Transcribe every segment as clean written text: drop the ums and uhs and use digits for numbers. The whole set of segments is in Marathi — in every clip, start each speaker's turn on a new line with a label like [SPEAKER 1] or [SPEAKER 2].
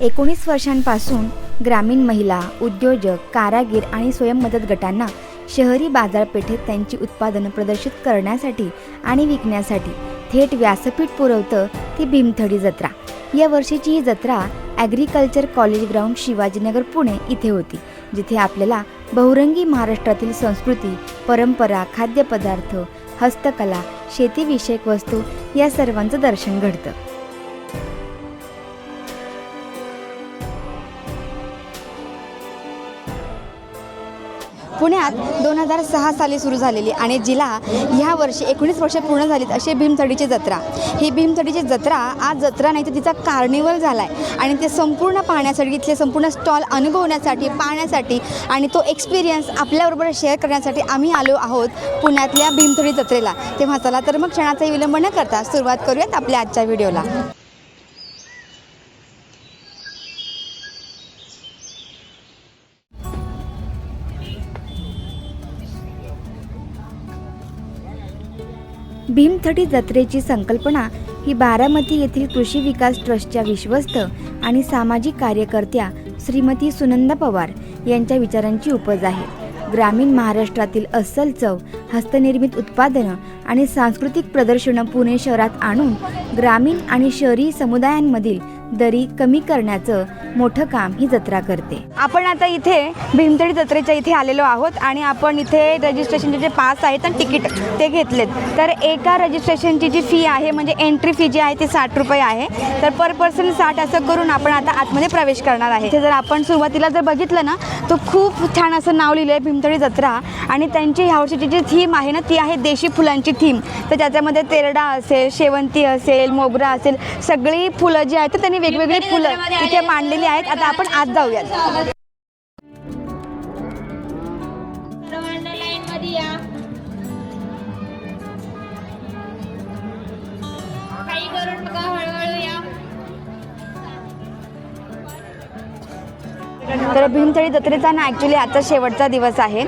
[SPEAKER 1] 19 वर्षांपासून ग्रामीण महिला, उद्योजक, कारागीर आणि स्वयंमदत गटांना शहरी बाजारपेठेत त्यांची उत्पादनं प्रदर्शित करण्यासाठी आणि विकण्यासाठी थेट व्यासपीठ पुरवतं ती भीमथडी जत्रा। या वर्षीची ही जत्रा agriculture college ground Shivajinagar Pune इथे होती, जिथे आपल्याला बहुरंगी महाराष्ट्रातील संस्कृती, परंपरा, खाद्यपदार्थ, हस्तकला, शेतीविषयक वस्तू या सर्वांचं दर्शन घडतं। पुण्यात 2006 साली सुरू झालेली आणि जिला ह्या वर्षी 19 वर्षे पूर्ण झालीत अशी भीमथडीची जत्रा। ही भीमथडीची जत्रा आज जत्रा नाही तर तिचा कार्निवल झाला आहे आणि ते संपूर्ण पाहण्यासाठी, इथले संपूर्ण स्टॉल अनुभवण्यासाठी, पाहण्यासाठी आणि तो एक्सपिरियन्स आपल्याबरोबर शेअर करण्यासाठी आम्ही आलो आहोत पुण्यातल्या भीमथडी जत्रेला। तेव्हा चला तर मग क्षणाचाही विलंब न करता सुरुवात करूयात आपल्या आजच्या व्हिडिओला। भीमथडी जत्रेची संकल्पना ही बारामती येथील कृषी विकास ट्रस्टच्या विश्वस्त आणि सामाजिक कार्यकर्त्या श्रीमती सुनंदा पवार यांच्या विचारांची उपज आहे। ग्रामीण महाराष्ट्रातील अस्सल चव, हस्तनिर्मित उत्पादनं आणि सांस्कृतिक प्रदर्शनं पुणे शहरात आणून ग्रामीण आणि शहरी समुदायांमधील दरी कमी करण्याचं मोठं काम ही जत्रा करते। आपण आता इथे भीमथडी जत्रेच्या इथे आलेलो आहोत आणि आपण इथे रजिस्ट्रेशनचे जे पास आहेत आणि तिकीट ते घेतलेत। तर एका रजिस्ट्रेशनची जी फी आहे म्हणजे एंट्री फी जी आहे ती 60 रुपये आहे। तर पर पर्सन 60 असं करून आपण आता आतमध्ये प्रवेश करणार आहे। इथे जर आपण सुरुवातीला जर बघितलं ना तर खूप छान असं नाव लिहिलं आहे भीमथडी जत्रा आणि त्यांची ह्यावर्षीची जी थीम आहे ना ती आहे देशी फुलांची थीम। तर त्याच्यामध्ये तेरडा असेल, शेवंती असेल, मोगरा असेल, सगळी फुलं जी आहेत त्यांनी वेगवेगळी फुलं इथे मांडलेली आहेत। आता आपण आत जाऊयात।
[SPEAKER 2] काही करून बघा, हळूहळू या।
[SPEAKER 1] तर भीमथडी जत्रेचा ना ॲक्च्युली आजचा शेवटचा दिवस आहे,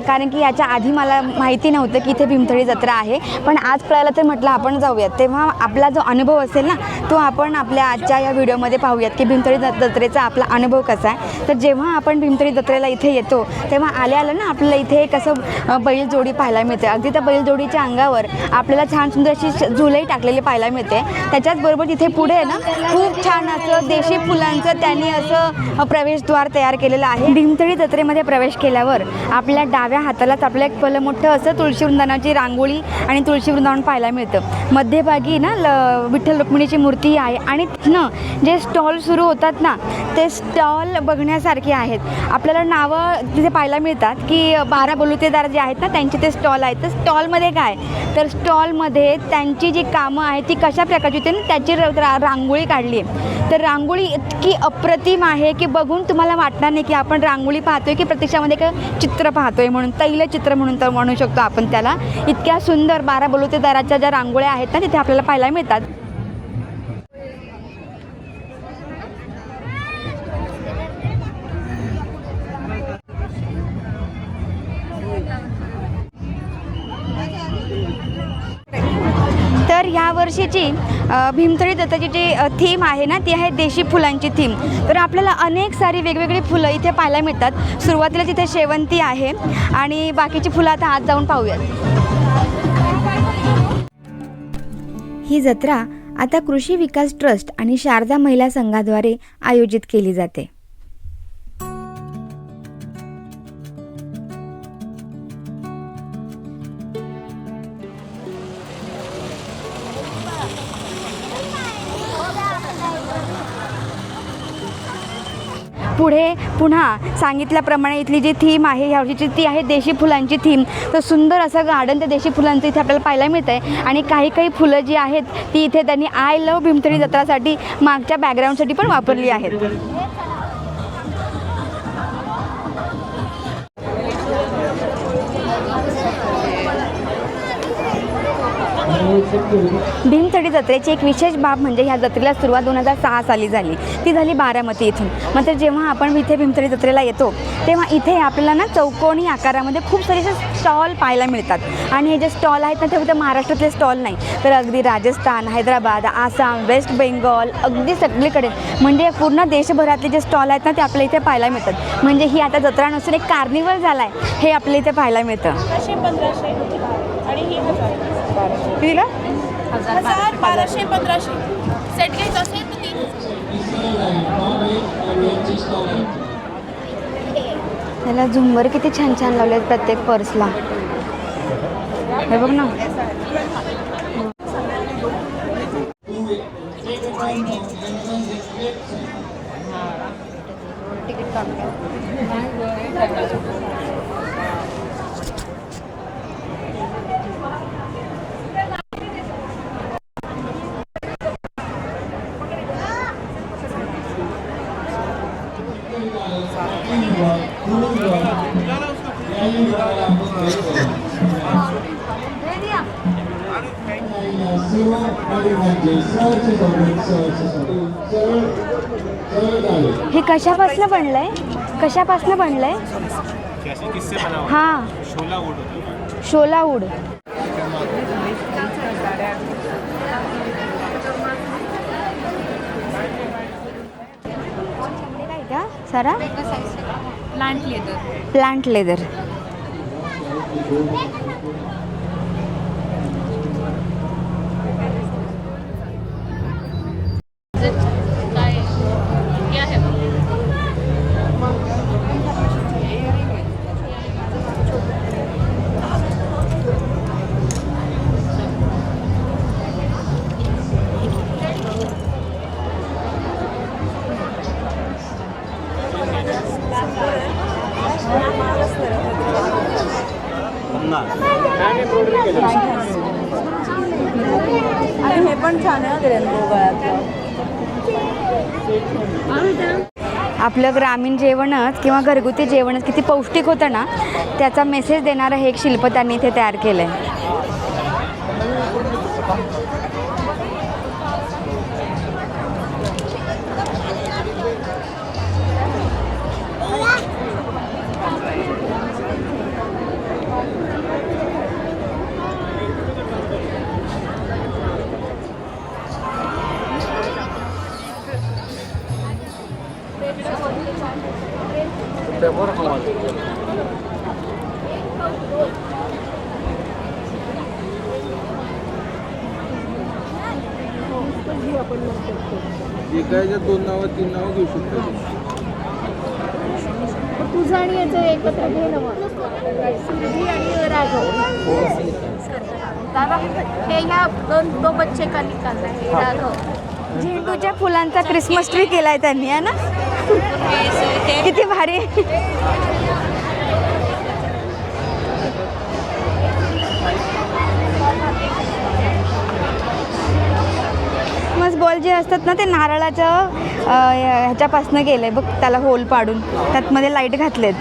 [SPEAKER 1] कारण की याच्या आधी मला माहिती नव्हतं की इथे भीमथडी जत्रा आहे, पण आज कळालं तर म्हटलं आपण जाऊयात। तेव्हा आपला जो अनुभव असेल ना तो आपण आपल्या आजच्या या व्हिडिओमध्ये पाहूयात की भीमथडी जत्रेचा आपला अनुभव कसा आहे। तर जेव्हा आपण भीमथडी जत्रेला इथे येतो तेव्हा आल्या ना आपल्याला इथे कसं बैलजोडी पाहायला मिळते। अगदी त्या बैलजोडीच्या अंगावर आपल्याला छान सुंदर अशी झुलई टाकलेली पाहायला मिळते। त्याच्याचबरोबर तिथे पुढे ना खूप छान असं देशी फुलांचं त्यांनी असं प्रवेशद्वार तयार केलेलं आहे। भीमथडी जत्रेमध्ये प्रवेश केल्यावर आपल्या डाव्या हातालाच आपलं एक भलं मोठं असं तुळशी वृंदावनाची रांगोळी आणि तुळशी वृंदावन पाहायला मिळतं। मध्यभागी ना विठ्ठल रुक्मिणीची मूर्ती आहे आणि तिथनं जे स्टॉल सुरू होतात ना ते स्टॉल बघण्यासारखे आहेत। आपल्याला नावं तिथे पाहायला मिळतात की 12 बलुतेदार जे आहेत ना त्यांचे ते स्टॉल आहेत। तर स्टॉलमध्ये काय, तर स्टॉलमध्ये त्यांची जी कामं आहेत ती कशा प्रकारची होती त्याची रांगोळी काढली आहे। तर रांगोळी इतकी अप्रतिम आहे की बघून तुम्हाला वाटणार नाही की आपण रांगोळी पाहतोय की प्रत्यक्षामध्ये एक चित्र पाहतोय म्हणून, तैलचित्र म्हणून तर म्हणू शकतो आपण त्याला। इतक्या सुंदर 12 बलुतेदाराच्या ज्या रांगोळ्या आहेत ना तिथे आपल्याला पाहायला मिळतात। तर ह्या वर्षीची भीमथडी जत्रेची जी थीम आहे ना ती आहे देशी फुलांची थीम। तर आपल्याला अनेक सारी वेगवेगळी फुलं इथे पाहायला मिळतात। सुरुवातीला तिथे शेवंती आहे आणि बाकीची फुलं आता आत जाऊन पाहूयात। ही जत्रा आता कृषी विकास ट्रस्ट आणि शारदा महिला संघाद्वारे आयोजित केली जाते। पुढे पुन्हा सांगितल्याप्रमाणे इथली जी थीम आहे ह्या वर्षीची ती आहे देशी फुलांची थीम। तर सुंदर असं गार्डन त्या देशी फुलांचं इथे आपल्याला पाहायला मिळतं आहे आणि काही फुलं जी आहेत ती इथे त्यांनी आय लव्ह भीमथडी जत्रासाठी मागच्या बॅकग्राऊंडसाठी पण वापरली आहेत। भीमथडी जत्रेची एक विशेष बाब म्हणजे ह्या जत्रेला सुरुवात 2006 साली झाली। ती झाली बारामती इथून। मात्र जेव्हा आपण इथे भीमथडी जत्रेला येतो तेव्हा इथे आपल्याला ना चौकोनी आकारामध्ये खूप सारे स्टॉल पाहायला मिळतात आणि हे जे स्टॉल आहेत ना ते फक्त महाराष्ट्रातले स्टॉल नाही तर अगदी राजस्थान, हैदराबाद, आसाम, वेस्ट बेंगॉल अगदी सगळीकडे म्हणजे पूर्ण देशभरातले जे स्टॉल आहेत ना ते आपल्या इथे पाहायला मिळतात. म्हणजे ही आता जत्रा नसून एक कार्निवल झाला आहे हे आपल्या इथे पाहायला मिळतं.
[SPEAKER 3] 1500 आणि ही 1000.
[SPEAKER 1] कितीला?
[SPEAKER 3] 1000, 1200, 1500. सेट घ्यायचा असेल तर 3000.
[SPEAKER 1] त्याला झुंबर किती छान छान लावले आहेत प्रत्येक पर्सला. हे बघ ना. हे कशापासून बनलंय? कशापासून बनलंय? हां, शोला वूड. काय का सारा? Plant leather.
[SPEAKER 3] आणि हे पण छान आहे रेनबो गळ्यातलं.
[SPEAKER 1] आपलं ग्रामीण जेवणच किंवा घरगुती जेवणच किती पौष्टिक होतं ना त्याचा मेसेज देणारं हे एक शिल्प त्यांनी इथे तयार केलं आहे.
[SPEAKER 4] एकाच्या 2 नावं 3 नावं घेऊ शकतो.
[SPEAKER 3] तुझं आणि याचं एकत्र घे ना मग. सुरभी आणि राघव. दादा हे ह्या दो बच्चे का निकालना है राघव.
[SPEAKER 1] झेंडूच्या फुलांचा क्रिसमस ट्री केलाय त्यांनी आहे ना. किती भारी. मस्त बॉल जे असतात ना ते नारळाच्या ह्याच्यापासनं गेलंय बघ त्याला होल पाडून त्यात मध्ये लाईट घातलेत.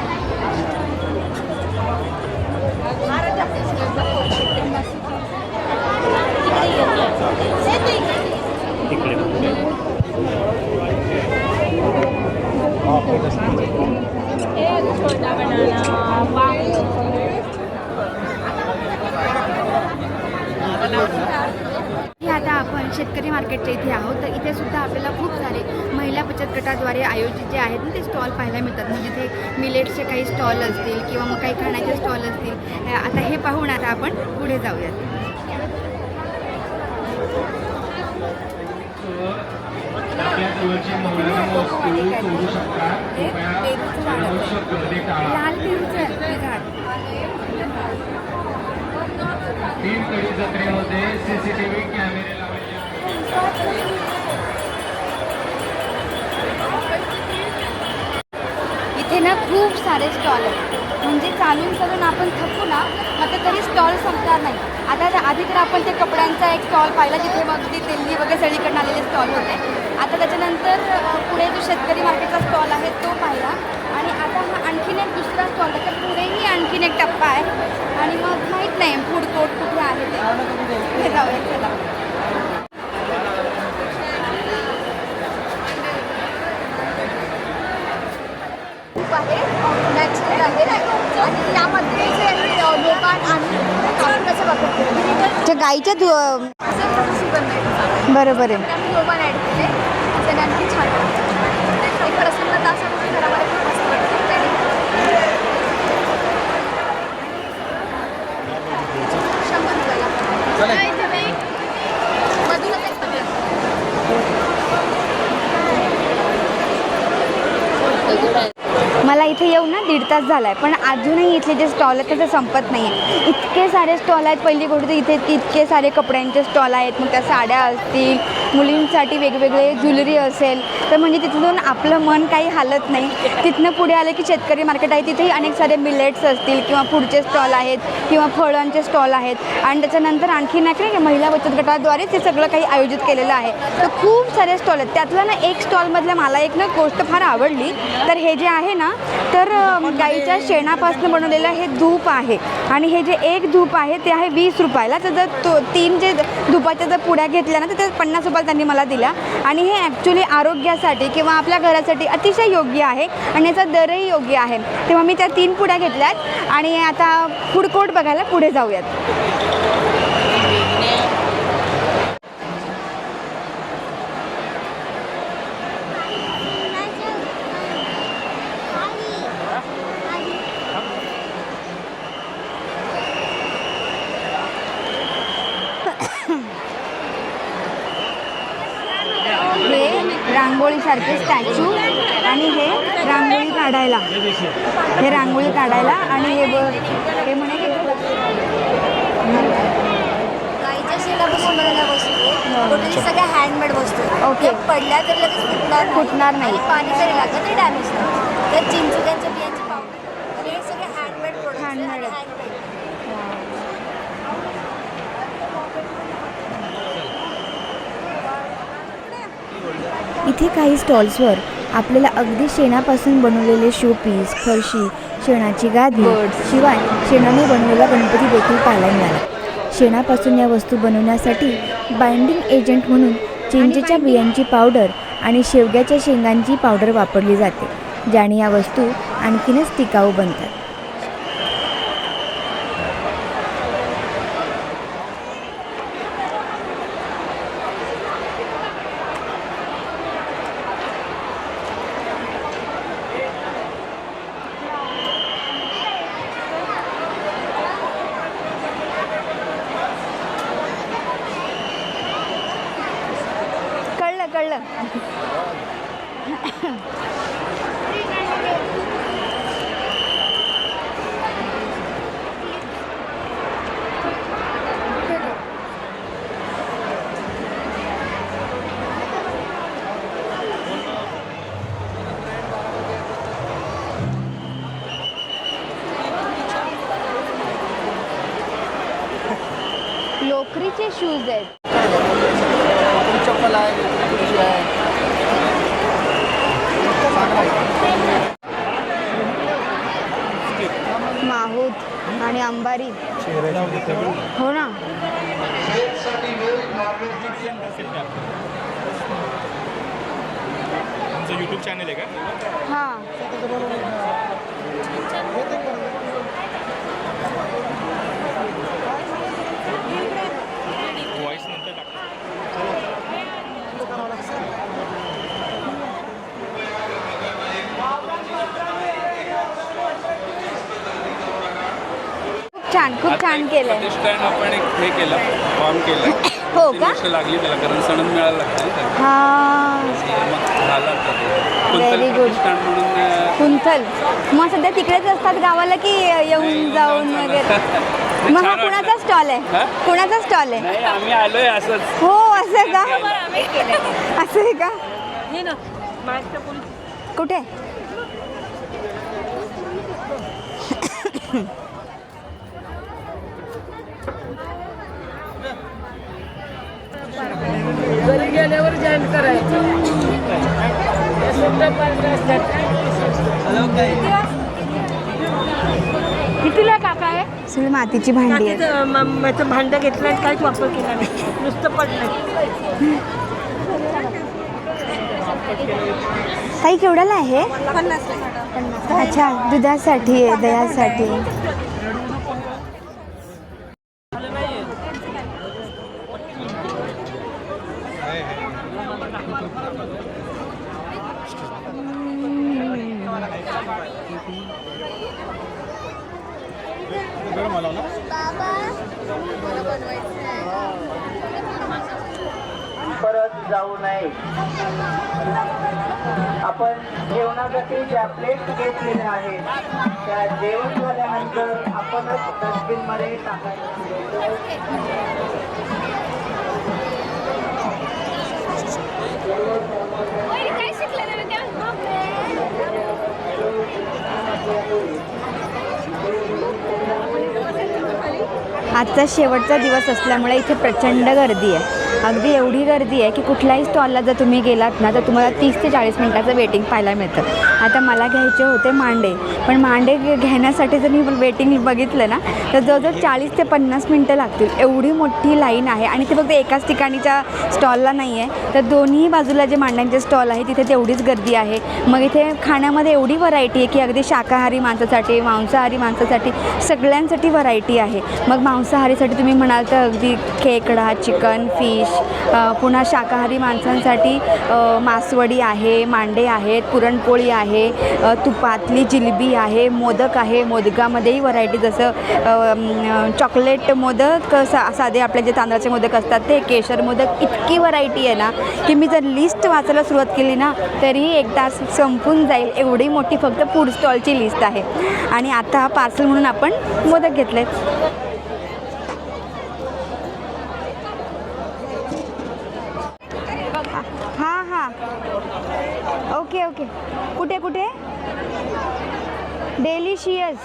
[SPEAKER 1] आता आपण शेतकरी मार्केटच्या इथे आहोत तर इथे सुद्धा आपल्याला खूप सारे महिला बचत गटाद्वारे आयोजित जे आहेत ना ते स्टॉल पाहायला मिळतात. म्हणजे जिथे मिलेट्सचे काही स्टॉल असतील किंवा मग काही खाण्याचे स्टॉल असतील. आता हे पाहून आता आपण पुढे जाऊयात. लाल पेरूचं झाड.
[SPEAKER 4] 3 कडी जत्रेमध्ये CCTV कॅमेरे
[SPEAKER 1] इथे ना खूप सारे स्टॉल आहेत. म्हणजे चालून आपण थकू ना आता तरी स्टॉल संपणार नाही. आता आधी तर आपण ते कपड्यांचा एक स्टॉल पाहिला जिथे मग ती दिल्ली वगैरे सगळीकडून आलेले स्टॉल होते. आता त्याच्यानंतर पुढे जो शेतकरी मार्केटचा स्टॉल आहे तो पाहिला आणि आता हा आणखीन एक दुसरा स्टॉल आहे. तर पुढेही आणखीन एक टप्पा आहे आणि मग माहीत नाही फूड कोर्ट कुठे आहे ते जाऊया. चला खूप आहे नॅचरल आहे आणि यामध्ये जे लोक
[SPEAKER 3] छान आणि कसं बघतो
[SPEAKER 1] जे गाईच्या
[SPEAKER 3] असं थोडं सुगंध आहे.
[SPEAKER 1] बरोबर आहे.
[SPEAKER 3] आम्ही लोबान ॲड केले त्याने आणखी छान वाटतं. एक प्रसन्नता असं म्हणून घरामध्ये खूप मस्त वाटतं. शंभर रुपयाला मधूनच एक पडलं.
[SPEAKER 1] मला इथे येऊन ना 1.5 तास झाला आहे, पण अजूनही इथले जे स्टॉल आहेत ते संपत नाही आहे. इतके सारे स्टॉल आहेत. पहिली गोष्ट तर इथे इतके सारे कपड्यांचे स्टॉल आहेत. मग त्या साड्या असतील, मुलींसाठी वेगवेगळे ज्वेलरी असेल, तर म्हणजे तिथून आपलं मन काही हालत नाही. तिथनं पुढे आलं की शेतकरी मार्केट आहे. तिथेही अनेक सारे मिलेट्स असतील किंवा फूडचे स्टॉल आहेत किंवा फळांचे स्टॉल आहेत. आणि त्याच्यानंतर आणखी नाही का माहिला बचत गटाद्वारे ते सगळं काही आयोजित केलेलं आहे. तर खूप सारे स्टॉल आहेत. त्यातलं ना एक स्टॉलमधलं मला एक ना गोष्ट फार आवडली. तर हे जे आहे ना, तर गाईच्या शेणापासून बनवलेलं हे धूप आहे. आणि हे जे एक धूप आहे ते आहे 20 रुपयाला. तर जर 3 जे धुपाच्या जर पुड्या घेतल्या ना, तर ते 50 रुपयाला त्यांनी मला दिला. आणि हे ॲक्च्युली आरोग्यासाठी किंवा आपल्या घरासाठी अतिशय योग्य आहे आणि याचा दरही योग्य आहे. तेव्हा मी त्या 3 पुड्या घेतल्यात आणि आता फूड कोर्ट बघायला पुढे जाऊयात. हे रांगोळीसारखे स्टॅच्यू आणि हे रांगोळी काढायला, आणि हे म्हणे की
[SPEAKER 3] गाईच्या शेणापासून बनवलेल्या वस्तू टोटली सगळ्या हँडमेड वस्तू आहेत.
[SPEAKER 1] ओके.
[SPEAKER 3] पडल्या तर लगेच
[SPEAKER 1] फुटणार नाही.
[SPEAKER 3] आणि पाणी जरी लागलं तरी डॅमेज नाही. तर चिंचुक्यांच्या बियांची पावडर हे सगळे हँडमेड प्रोडक्ट
[SPEAKER 1] Handmade.
[SPEAKER 5] इथे काही स्टॉल्सवर आपल्याला अगदी शेणापासून बनवलेले शोपीस, फरशी, शेणाची गादी, शिवाय शेणाने बनवलेला गणपती देखील पाहायला मिळाला. शेणापासून या वस्तू बनवण्यासाठी बाइंडिंग एजंट म्हणून चिंचेच्या बियांची पावडर आणि शेवग्याच्या शेंगांची पावडर वापरली जाते, ज्याने या वस्तू आणखीनच टिकाऊ बनतात.
[SPEAKER 1] कळलं. लोकरीचे शूज आहेत.
[SPEAKER 4] चप्पल आहे, खुर्ची आहे.
[SPEAKER 1] माहूत आणि अंबारी. हो ना.
[SPEAKER 6] तुमचं यूट्यूब चॅनल आहे का?
[SPEAKER 1] हां.
[SPEAKER 6] व्हॉइस नंतर टाकतो.
[SPEAKER 1] खूप छान केलंय.
[SPEAKER 7] प्रतिष्ठान आपण एक हे केलं, फॉर्म केलं.
[SPEAKER 1] हो
[SPEAKER 7] 3
[SPEAKER 1] का?
[SPEAKER 7] वर्ष लागली त्याला, कारण सणद मिळायला लागतं ना त्याला.
[SPEAKER 1] हां.
[SPEAKER 7] मग झाला आता ते.
[SPEAKER 1] Very
[SPEAKER 7] quintal
[SPEAKER 1] good.
[SPEAKER 7] प्रतिष्ठान म्हणून
[SPEAKER 1] कुंथल. मग सध्या तिकडेच असतात गावाला की येऊन जाऊन वगैरे? मग हा
[SPEAKER 7] छान
[SPEAKER 1] कुणाचा
[SPEAKER 7] वाटलं.
[SPEAKER 1] स्टॉल आहे?
[SPEAKER 7] हा?
[SPEAKER 1] कुणाचा स्टॉल आहे?
[SPEAKER 7] नाही, आम्ही आलोय असंच.
[SPEAKER 1] हो, असं का? असं आहे का? कुठे?
[SPEAKER 8] घरी गेल्यावर जॉईन करायचं. कितीला काका आहे?
[SPEAKER 1] सगळी मातीची भांडी आहेत.
[SPEAKER 8] भांडं घेतलं काहीच वापर केला नाही, नुसतं पडलं.
[SPEAKER 1] ताई केवढ्याला आहे? 50. अच्छा, दुधासाठी आहे, दह्यासाठी.
[SPEAKER 9] परत जाऊ नये. आपण जेवणासाठी ज्या प्लेट घेतलेल्या आहेत त्या जेवण झाल्यानंतर आपणच डस्टबिन मध्ये
[SPEAKER 2] काय शिकलं ना त्या
[SPEAKER 1] आजचा शेवटचा दिवस असल्यामुळे इथे प्रचंड गर्दी आहे. अगदी एवढी गर्दी आहे की कुठल्याही स्टॉलला जर तुम्ही गेलात ना तर तुम्हाला 30 ते 40 मिनटाचं वेटिंग पाहायला मिळतं. आता मला घ्यायचे होते मांडे, पण मांडे घेण्यासाठी जर मी वेटिंग बघितलं ना तर जवळजवळ 40 ते 50 मिनटं लागतील. एवढी मोठी लाईन आहे आणि ते फक्त एकाच ठिकाणीच्या स्टॉलला नाही आहे, तर दोन्ही बाजूला जे मांड्यांचे स्टॉल आहे तिथे तेवढीच गर्दी आहे. मग इथे खाण्यामध्ये एवढी व्हरायटी आहे की अगदी शाकाहारी माणसासाठी, मांसाहारी माणसासाठी सगळ्यांसाठी व्हरायटी आहे. मग मांसाहारीसाठी तुम्ही म्हणाल तर अगदी खेकडा, चिकन, फिश. पुन्हा शाकाहारी माणसांसाठी मासवडी आहे, मांडे आहेत, पुरणपोळी आहे, तुपातली जिलबी आहे, मोदक आहे. मोदकामध्येही व्हरायटी जसं चॉकलेट मोदक, साधे आपले जे तांदळाचे मोदक असतात ते, केशर मोदक, इतकी व्हरायटी आहे ना की मी जर लिस्ट वाचायला सुरुवात केली ना तरीही एक तास संपून जाईल. एवढी मोठी फक्त फूड स्टॉलची लिस्ट आहे. आणि आता पार्सल म्हणून आपण मोदक घेतलेत. हां हां, ओके ओके. कुठे कुठे? डेलिशियस.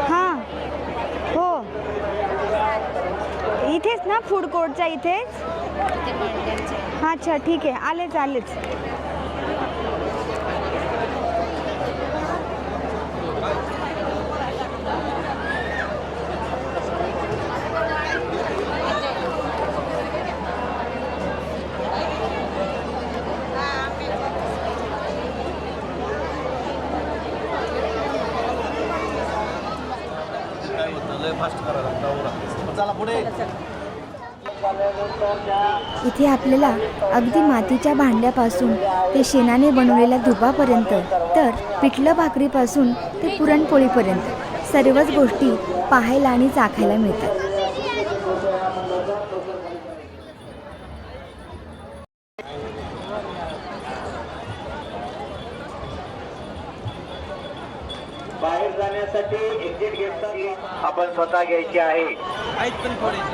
[SPEAKER 1] हां हो, इथेच ना, फूड कोर्टच्या इथेच. अच्छा ठीक आहे, आलेच आलेच.
[SPEAKER 5] इथे आपल्याला अगदी मातीच्या भांड्यापासून ते शेणाने बनवलेल्या धुपापर्यंत, तर पिठलं भाकरीपासून ते पुरणपोळीपर्यंत सर्वच गोष्टी पाहायला आणि चाखायला मिळतात.
[SPEAKER 9] बाहेर जाण्यासाठी एक्झिट गेट आपण स्वतः घ्यायची आहे.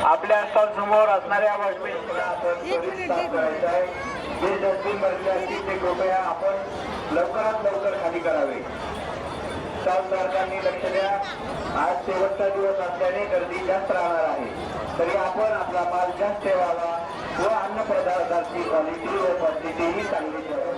[SPEAKER 9] आपल्या स्टॉल समोर असणाऱ्या वॉशबेसिनला आपण त्वरित साफ करायचं आहे. जे डस्टबिन भरले असतील ते कृपया आपण लवकरात लवकर खाली करावे. स्टॉल धारकांनी लक्ष द्या, आज शेवटचा दिवस असल्याने गर्दी जास्त राहणार आहे. तरी आपण आपला माल जास्त ठेवावा व अन्न पदार्थांची क्वालिटी व क्वांटिटीही चांगली ठेवावी.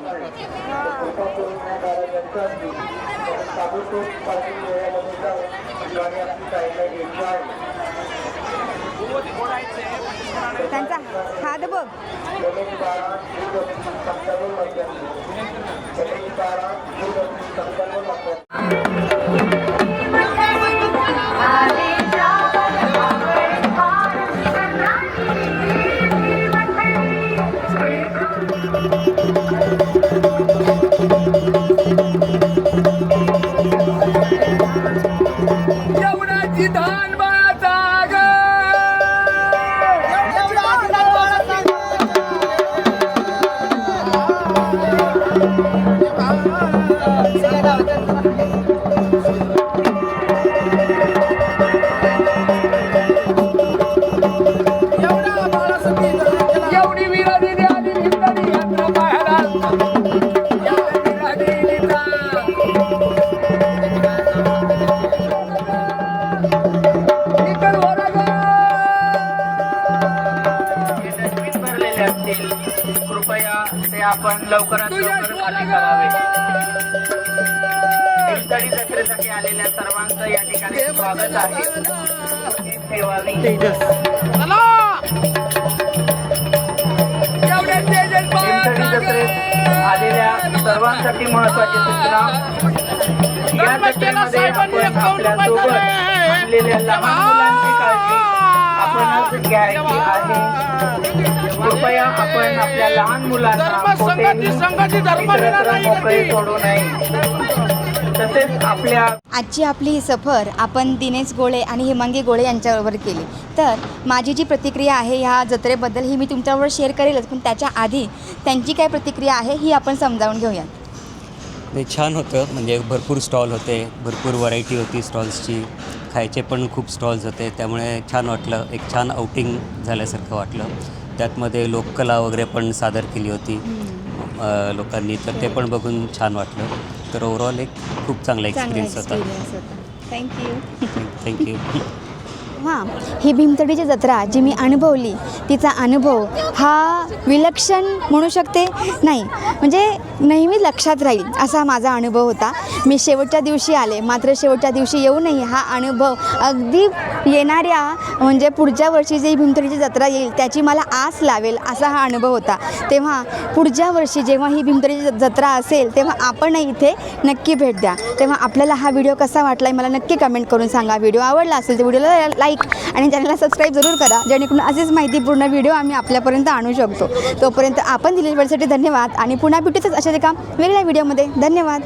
[SPEAKER 1] त्यांचा हात बघ.
[SPEAKER 9] कृपया ते आपण लवकरात लवकर खाली करावे. हिंदळी जत्रेसाठी आलेल्या सर्वांचं या ठिकाणी स्वागत आहे. ठेवावी. हिंदळी जत्रेत आलेल्या सर्वांसाठी महत्त्वाची सूचना, या जत्रेमध्ये आपण आपल्यासोबत आणलेल्या लहान मुलांची काळजी आपणच घ्यायची आहे. कृपया आपण आपल्या लहान मुलांना कोठेही इतरत्र मोकळे सोडू नये. तसेच आपल्या
[SPEAKER 1] आजची आपली ही सफर आपण दिनेश गोळे आणि हेमांगी गोळे यांच्याबरोबर केली. तर माझी जी प्रतिक्रिया आहे ह्या जत्रेबद्दल ही मी तुमच्याबरोबर शेअर करेलच, पण त्याच्या आधी त्यांची काय प्रतिक्रिया आहे ही आपण समजावून घेऊयात.
[SPEAKER 10] ते छान होतं, म्हणजे भरपूर स्टॉल होते, भरपूर व्हरायटी होती स्टॉल्सची, खायचे पण खूप स्टॉल्स होते, त्यामुळे छान वाटलं. एक छान आउटिंग झाल्यासारखं वाटलं. त्यातमध्ये लोककला वगैरे पण सादर केली होती लोकांनी, तर ते पण बघून छान वाटलं. तर ओव्हरऑल एक खूप चांगला एक्सपिरियन्स होता.
[SPEAKER 1] थँक्यू.
[SPEAKER 10] थँक्यू.
[SPEAKER 1] हां, ही भीमथडीची जत्रा जी मी अनुभवली तिचा अनुभव हा विलक्षण म्हणू शकते नाही, म्हणजे नेहमी लक्षात राहील असा माझा अनुभव होता. मी शेवटच्या दिवशी आले, मात्र शेवटच्या दिवशी येऊनही हा अनुभव अगदी येणाऱ्या म्हणजे पुढच्या वर्षी जी भीमथडीची जत्रा येईल त्याची मला आस लावेल असा हा अनुभव होता. तेव्हा पुढच्या वर्षी जेव्हा ही भीमथडीची जत्रा असेल तेव्हा आपणही इथे नक्की भेट द्या. तेव्हा आपल्याला हा व्हिडिओ कसा वाटला मला नक्की कमेंट करून सांगा. व्हिडिओ आवडला असेल तर व्हिडिओला लाईक आणि चॅनलला सबस्क्राईब जरूर करा, जेणेकरून अशीच माहितीपूर्ण व्हिडिओ आम्ही आपल्यापर्यंत आणू शकतो. तोपर्यंत आपण दिलेल्या वेळेसाठी धन्यवाद आणि पुन्हा भेटूच अशाच एका वेगळ्या व्हिडिओमध्ये. धन्यवाद.